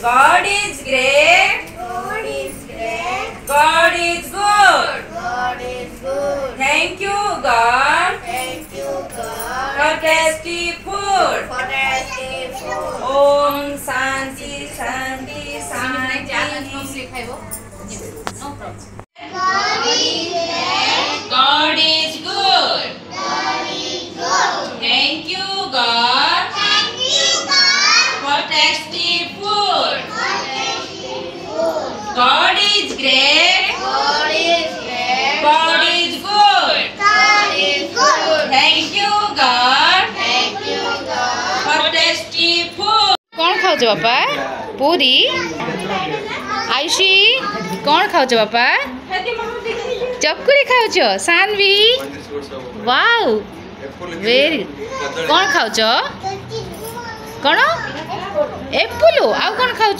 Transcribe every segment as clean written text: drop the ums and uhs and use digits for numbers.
God is great. God is great. God is good. God is good. Thank you, God, Thank you, God. for tasty food. For tasty food. Om Shanti Shanti Shanti. God is great. God is good. God is good. Thank you, God, Thank you, God. for tasty food. For tasty food. God is great. God is great. God is good. God is good. Thank you, God, Thank you, God. for tasty food. कौन खाओ बापा पूरी आयुषी कौन खाओ बापा चकुरी खाओ Saanvi wow very कौन खाओ कौन एप्पल आउ कौन खाओ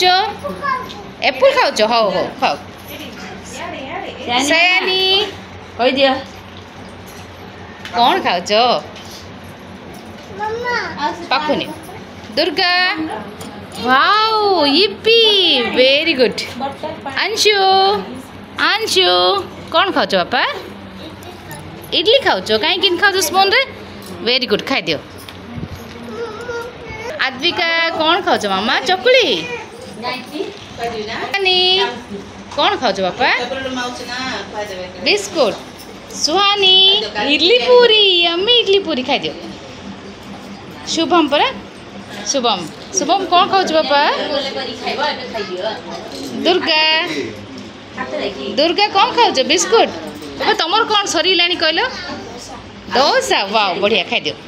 एप्पल खाओ हो हो खाओ सयानी कही दिया कौन खाओ पाखुनी Durga wow yippee very good Anshu Anshu कौन खाओ बापा इडली खाओ कहीं खाओ स्पून रे वेरी गुड खाई दियो आद्विका कौन खाओ मामा चकुली कौन खाओ बापा बिस्कुट सुहानी इडली पूरी अम्मी इडली पूरी खाई दियो शुभम परा शुभम शुभम कौन खाओ बापा दुर्गा दुर्गा कौन खाओ बिस्कुट बाबा तुम कौन सर कहल डोसा वाओ बढ़िया खाई दियो